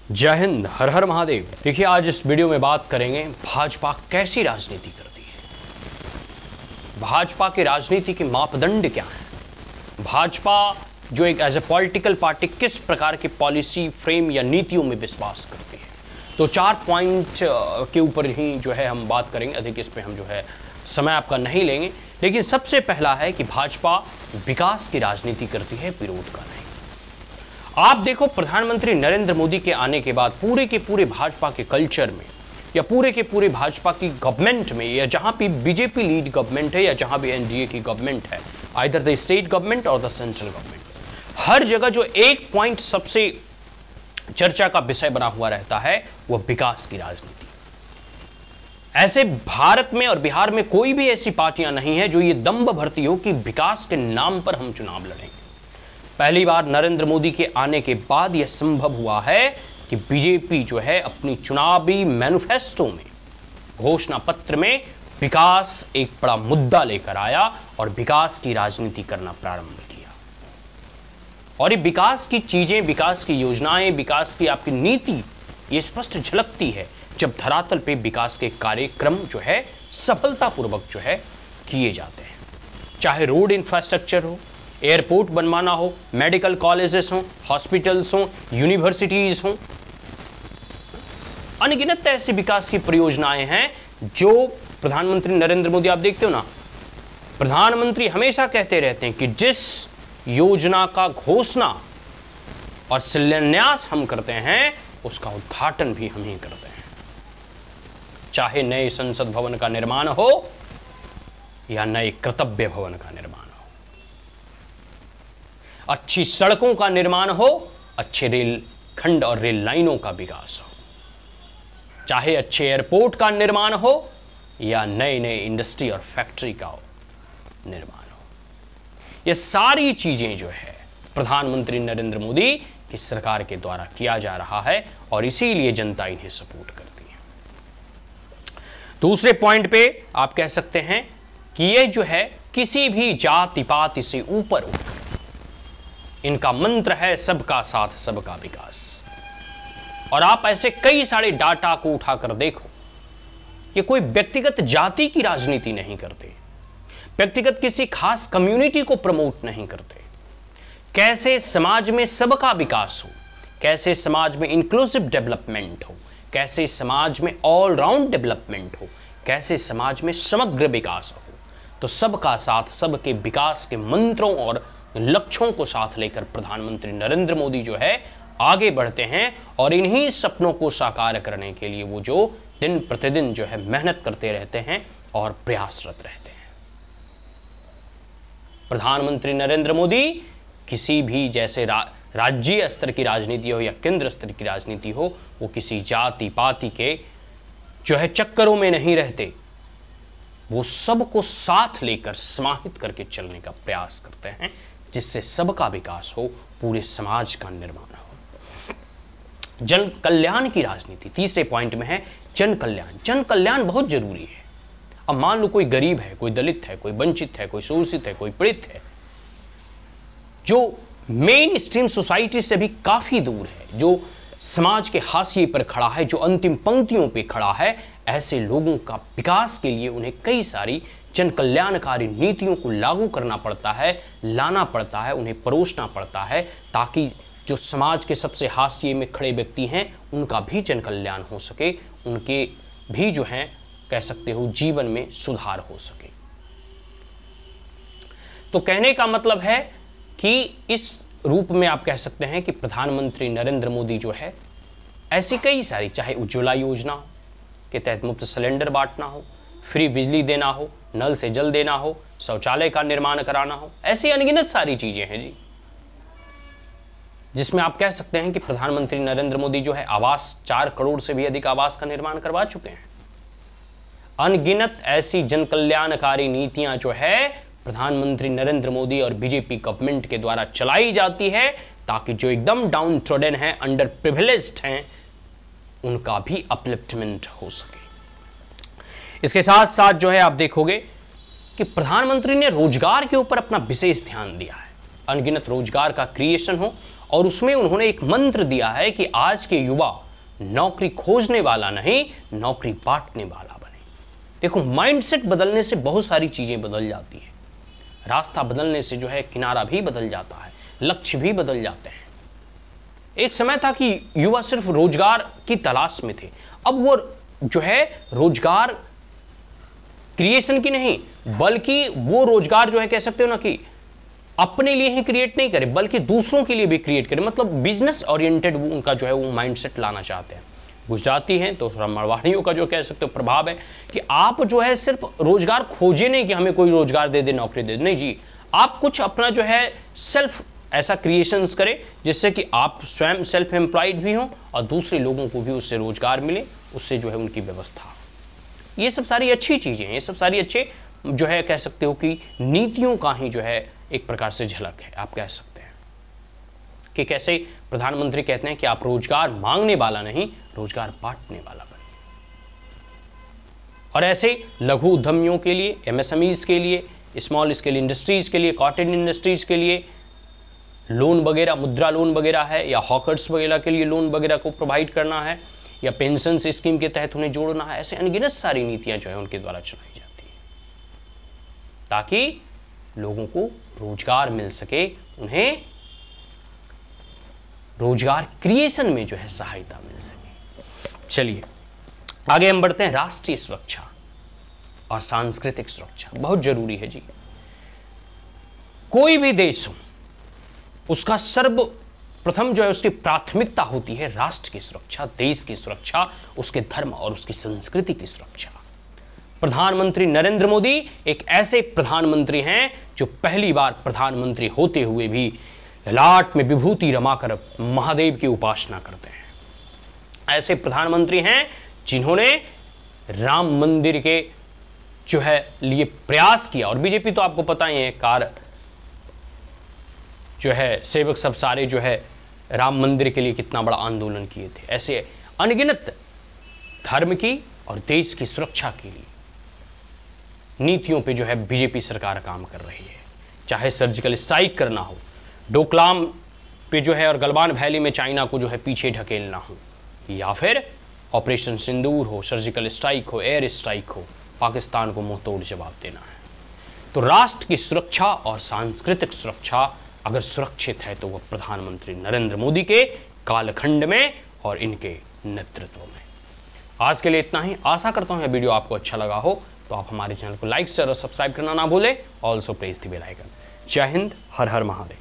जय हिंद, हर हर महादेव। देखिए, आज इस वीडियो में बात करेंगे भाजपा कैसी राजनीति करती है, भाजपा की राजनीति के मापदंड क्या हैं, भाजपा जो एक एज ए पॉलिटिकल पार्टी किस प्रकार की पॉलिसी फ्रेम या नीतियों में विश्वास करती है। तो 4 पॉइंट के ऊपर ही जो है हम बात करेंगे, अधिक इस पे हम जो है समय आपका नहीं लेंगे। लेकिन सबसे पहला है कि भाजपा विकास की राजनीति करती है, विरोध का नहीं। आप देखो, प्रधानमंत्री नरेंद्र मोदी के आने के बाद पूरे के पूरे भाजपा के कल्चर में या पूरे के पूरे भाजपा की गवर्नमेंट में, या जहां भी बीजेपी लीड गवर्नमेंट है या जहां भी एनडीए की गवर्नमेंट है, आइदर द स्टेट गवर्नमेंट और द सेंट्रल गवर्नमेंट, हर जगह जो एक पॉइंट सबसे चर्चा का विषय बना हुआ रहता है वह विकास की राजनीति। ऐसे भारत में और बिहार में कोई भी ऐसी पार्टियां नहीं है जो ये दम्भ भरती हो कि विकास के नाम पर हम चुनाव लड़ेंगे। पहली बार नरेंद्र मोदी के आने के बाद यह संभव हुआ है कि बीजेपी जो है अपनी चुनावी मैनिफेस्टो में, घोषणा पत्र में विकास एक बड़ा मुद्दा लेकर आया और विकास की राजनीति करना प्रारंभ किया। और ये विकास की चीजें, विकास की योजनाएं, विकास की आपकी नीति ये स्पष्ट झलकती है जब धरातल पे विकास के कार्यक्रम जो है सफलतापूर्वक जो है किए जाते हैं। चाहे रोड इंफ्रास्ट्रक्चर हो, एयरपोर्ट बनवाना हो, मेडिकल कॉलेजेस हो, हॉस्पिटल्स हो, यूनिवर्सिटीज हो, अनगिनत ऐसी विकास की परियोजनाएं हैं जो प्रधानमंत्री नरेंद्र मोदी, आप देखते हो ना, प्रधानमंत्री हमेशा कहते रहते हैं कि जिस योजना का घोषणा और शिलान्यास हम करते हैं उसका उद्घाटन भी हम ही करते हैं। चाहे नए संसद भवन का निर्माण हो या नए कर्तव्य भवन का निर्माण हो, अच्छी सड़कों का निर्माण हो, अच्छे रेल खंड और रेल लाइनों का विकास हो, चाहे अच्छे एयरपोर्ट का निर्माण हो या नए नए इंडस्ट्री और फैक्ट्री का निर्माण हो, ये सारी चीजें जो है प्रधानमंत्री नरेंद्र मोदी की सरकार के द्वारा किया जा रहा है और इसीलिए जनता इन्हें सपोर्ट करती है। दूसरे पॉइंट पे आप कह सकते हैं कि ये जो है किसी भी जाति पाति से ऊपर उठकर इनका मंत्र है सबका साथ सबका विकास। और आप ऐसे कई सारे डाटा को उठाकर देखो, ये कोई व्यक्तिगत जाति की राजनीति नहीं करते, व्यक्तिगत किसी खास कम्युनिटी को प्रमोट नहीं करते। कैसे समाज में सबका विकास हो, कैसे समाज में इंक्लूसिव डेवलपमेंट हो, कैसे समाज में ऑलराउंड डेवलपमेंट हो, कैसे समाज में समग्र विकास हो। तो सबका साथ सबके विकास के मंत्रों और लक्ष्यों को साथ लेकर प्रधानमंत्री नरेंद्र मोदी जो है आगे बढ़ते हैं और इन्हीं सपनों को साकार करने के लिए वो जो दिन प्रतिदिन जो है मेहनत करते रहते हैं और प्रयासरत रहते हैं। प्रधानमंत्री नरेंद्र मोदी किसी भी जैसे राज्य स्तर की राजनीति हो या केंद्र स्तर की राजनीति हो, वो किसी जाति पाति के जो है चक्करों में नहीं रहते, वो सबको साथ लेकर समाहित करके चलने का प्रयास करते हैं जिससे सबका विकास हो, पूरे समाज का निर्माण हो। जन कल्याण की राजनीति तीसरे पॉइंट में है जन कल्याण। जन कल्याण बहुत जरूरी है। अब मान लो कोई गरीब है, कोई दलित है, कोई वंचित है, कोई शोषित है, कोई पीड़ित है, जो मेन स्ट्रीम सोसाइटी से भी काफी दूर है, जो समाज के हाशिए पर खड़ा है, जो अंतिम पंक्तियों पे खड़ा है, ऐसे लोगों का विकास के लिए उन्हें कई सारी जन कल्याणकारी नीतियों को लागू करना पड़ता है, लाना पड़ता है, उन्हें परोसना पड़ता है, ताकि जो समाज के सबसे हाशिए में खड़े व्यक्ति हैं उनका भी जन कल्याण हो सके, उनके भी जो है कह सकते हो जीवन में सुधार हो सके। तो कहने का मतलब है कि इस रूप में आप कह सकते हैं कि प्रधानमंत्री नरेंद्र मोदी जो है ऐसी कई सारी, चाहे उज्ज्वला योजना के तहत मुफ्त सिलेंडर बांटना हो, फ्री बिजली देना हो, नल से जल देना हो, शौचालय का निर्माण कराना हो, ऐसी अनगिनत सारी चीजें हैं जी, जिसमें आप कह सकते हैं कि प्रधानमंत्री नरेंद्र मोदी जो है आवास 4 करोड़ से भी अधिक आवास का निर्माण करवा चुके हैं। अनगिनत ऐसी जन कल्याणकारी नीतियां जो है प्रधानमंत्री नरेंद्र मोदी और बीजेपी गवर्नमेंट के द्वारा चलाई जाती है, ताकि जो एकदम डाउन ट्रोडन है, अंडर प्रिविलेज्ड हैं, उनका भी अपलिफ्टमेंट हो सके। इसके साथ साथ जो है आप देखोगे कि प्रधानमंत्री ने रोजगार के ऊपर अपना विशेष ध्यान दिया है। अनगिनत रोजगार का क्रिएशन हो और उसमें उन्होंने एक मंत्र दिया है कि आज के युवा नौकरी खोजने वाला नहीं, नौकरी बांटने वाला बने। देखो, माइंडसेट बदलने से बहुत सारी चीजें बदल जाती हैं। रास्ता बदलने से जो है किनारा भी बदल जाता है, लक्ष्य भी बदल जाते हैं। एक समय था कि युवा सिर्फ रोजगार की तलाश में थे, अब वो जो है रोजगार क्रिएशन की नहीं, बल्कि वो रोजगार जो है कह सकते हो ना कि अपने लिए ही क्रिएट नहीं करे, बल्कि दूसरों के लिए भी क्रिएट करे। मतलब बिजनेस ओरिएंटेड उनका जो है वो माइंडसेट लाना चाहते हैं। गुजराती हैं तो थोड़ा मारवाड़ियों का जो कह सकते हो प्रभाव है कि आप जो है सिर्फ रोजगार खोजे नहीं कि हमें कोई रोजगार दे दे, नौकरी दे दे, नहीं जी, आप कुछ अपना जो है सेल्फ ऐसा क्रिएशंस करें जिससे कि आप स्वयं सेल्फ एम्प्लॉयड भी हों और दूसरे लोगों को भी उससे रोजगार मिले, उससे जो है उनकी व्यवस्था। ये सब सारी अच्छी चीजें हैं, ये सब सारी अच्छे जो है कह सकते हो कि नीतियों का ही जो है एक प्रकार से झलक है। आप कह सकते हैं कि कैसे प्रधानमंत्री कहते हैं कि आप रोजगार मांगने वाला नहीं, रोजगार बांटने वाला बने। और ऐसे लघु उद्यमियों के लिए, एमएसएमईज के लिए, स्मॉल स्केल इंडस्ट्रीज के लिए, कॉटेज इंडस्ट्रीज के लिए लोन वगैरह, मुद्रा लोन वगैरह है, या हॉकर्स वगैरह के लिए लोन वगैरह को प्रोवाइड करना है, या पेंशन स्कीम के तहत उन्हें जोड़ना है। ऐसे अनगिनत सारी नीतियां जो है उनके द्वारा चलाई जाती है ताकि लोगों को रोजगार मिल सके, उन्हें रोजगार क्रिएशन में जो है सहायता मिल सके। चलिए आगे हम बढ़ते हैं। राष्ट्रीय सुरक्षा और सांस्कृतिक सुरक्षा बहुत जरूरी है जी। कोई भी देश हो, उसका सर्वप्रथम जो है उसकी प्राथमिकता होती है राष्ट्र की सुरक्षा, देश की सुरक्षा, उसके धर्म और उसकी संस्कृति की सुरक्षा। प्रधानमंत्री नरेंद्र मोदी एक ऐसे प्रधानमंत्री हैं जो पहली बार प्रधानमंत्री होते हुए भी ललाट में विभूति रमाकर महादेव की उपासना करते हैं। ऐसे प्रधानमंत्री हैं जिन्होंने राम मंदिर के जो है लिए प्रयास किया, और बीजेपी तो आपको पता ही है कार जो है सेवक सब सारे जो है राम मंदिर के लिए कितना बड़ा आंदोलन किए थे। ऐसे अनगिनत धर्म की और देश की सुरक्षा के लिए नीतियों पे जो है बीजेपी सरकार काम कर रही है। चाहे सर्जिकल स्ट्राइक करना हो, डोकलाम पे जो है और गलवान वैली में चाइना को जो है पीछे ढकेलना हो, या फिर ऑपरेशन सिंदूर हो, सर्जिकल स्ट्राइक हो, एयर स्ट्राइक हो, पाकिस्तान को मुंह तोड़ जवाब देना है। तो राष्ट्र की सुरक्षा और सांस्कृतिक सुरक्षा अगर सुरक्षित है तो वह प्रधानमंत्री नरेंद्र मोदी के कालखंड में और इनके नेतृत्व में। आज के लिए इतना ही। आशा करता हूं यह वीडियो आपको अच्छा लगा हो, तो आप हमारे चैनल को लाइक, शेयर और सब्सक्राइब करना ना भूलें। Also press the bell icon. जय हिंद, हर हर महादेव।